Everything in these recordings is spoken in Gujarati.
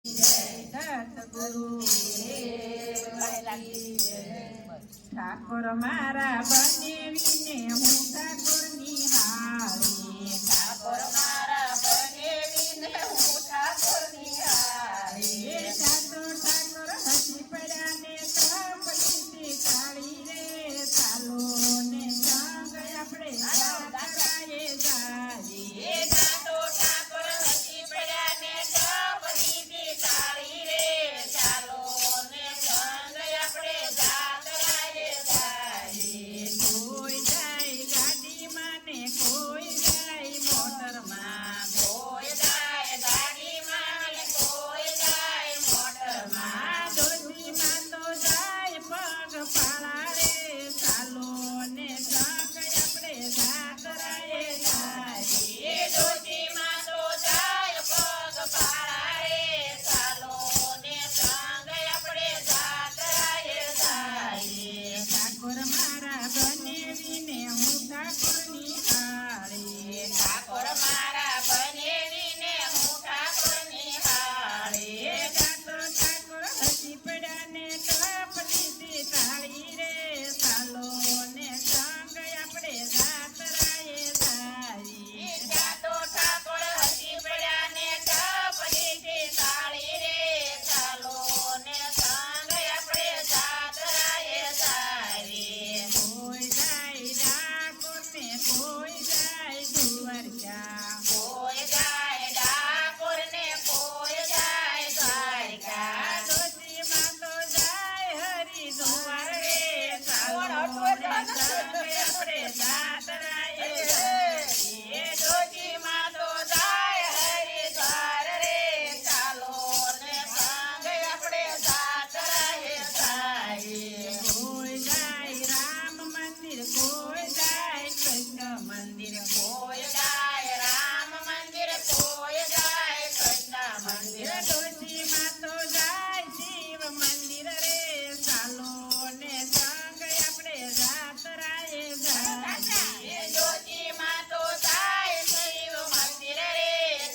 સતગુરુ ઠાકોર મારા બનેવીને હું ઠાકોર નિહાળી ઠાકોર મારા બનેવીને હું ઠાકોર નિહાળી સાતો ઠાકોર હસી પડ્યા ને તપલી કાળી રે ચાલો ને સંગ આપણે કરાયે જાઈએ સાતો ઠાકોર હસી પડ્યા ને તપલી કાળી રે ચાલો ને સંગ આપણે જાતરાએ જાઈએ કોઈ જાય ગાડીમાં ને કોઈ જાય મોટરમાં કોઈ જાય ગાડીમાં ને કોઈ જાય મોટરમાં ડોશીમાં તો જાય પગ પાળા રે ચાલો ને સંગ આપણે જાતરાએ જાઈએ ડોશીમાં તો જાય પગ પાળા રે ચાલો ને સંગ આપણે જાતરાએ જાઈએ ઠાકોર મારા બનેવીને હું ઠાકોર નિહાળી ઠાકોર મારા બનેવીને હું ઠાકોર નિહાળી સાતો ઠાકોર હસી પડ્યા ને તપલી તાળી રે ચાલો ને સંગ આપણે જાતરાએ જાઈએ સાતો ઠાકોર હસી પડ્યા ને ટપલી તાળી રે ચાલો ને સંગ આપણે જાતરાએ જાઈએ કોઈ જાય ડાકોર ને કોઈ જાય દ્વારકા કોઈ જાય ડાકોર ને કોઈ જાય દ્વારકા ડોશીમાં તો જાય હરિદ્વાર રે ચાલો ને સંગ આપણે જાતરાએ જાઈએ ડોશીમાં તો જાય હરિદ્વાર રે ચાલો ને સંગ આપણે જાતરાએ જાઈએ કોઈ જાય રામ મંદિર કોઈ જાય કૃષ્ણ મંદિર કોઈ જાય રામ મંદિર કોઈ જાય કૃષ્ણ મંદિર ડોશીમાં તો જાય શિવ મંદિર રે ચાલો ને સંગ આપણે જાતરાએ જાઈએ ડોશીમાં તો જાય શિવ મંદિર રે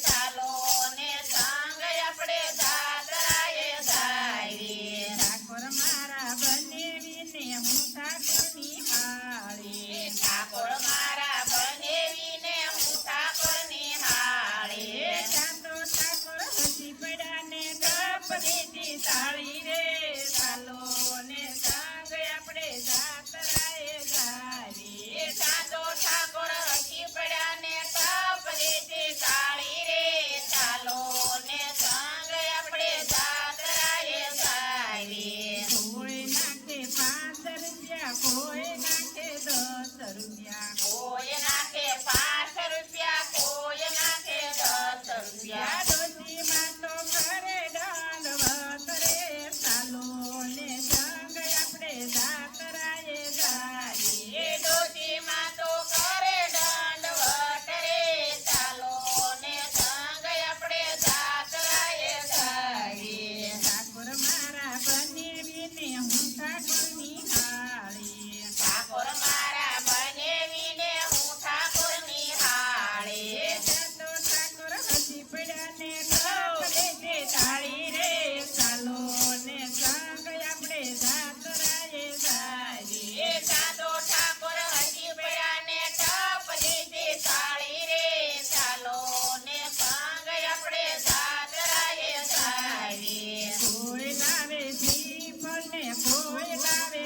ચાલો ને સંગ આપણે જાતરાએ જાઈએ ઠાકોર મારા બનેવીને હું ઠાકોર નિહાળી ઠાકોર મારા બનેવીને હું ઠાકોર નિહાળી સાતો ઠાકોર હસી પડ્યા ને તપલી તાળી રે ચાલો ને સંગ આપણે જાતરાએ જાઈએ સાતો ઠાકોર હસી પડ્યા ને ટપલી તાળી રે ચાલો ને સંગ આપણે જાતરાએ જાઈએ કોઈ નાખે 5 રૂપિયા કોઈ નાખે 10 રૂપિયા કોઈ નાખે 5 રૂપિયા કોઈ નાખે 10 રૂપિયા ડોશીમાં તો કરે દંડવત રે ચાલો ને સંગ આપણે જાતરાએ જાઈએ ડોશીમાં તો કરે દંડવત રે ચાલો ને સંગ આપણે જાતરાએ જાઈએ ઠાકોર મારા બનેવીને હું ઠાકોર નિહાળી ઠાકોર મારા બનેવીને હું ઠાકોર નિહાળી સાતો ઠાકોર હસી પડ્યા ને તપલી તાળી રે ચાલો ને સંગ આપણે જાતરાએ જાઈએ સાતો ઠાકોર હસી પડ્યા ને ટપલી તાળી રે ચાલો ને સંગ આપણે જાતરાએ જાઈએ કોઈ લાવે શ્રીફળ ને કોઈ લાવે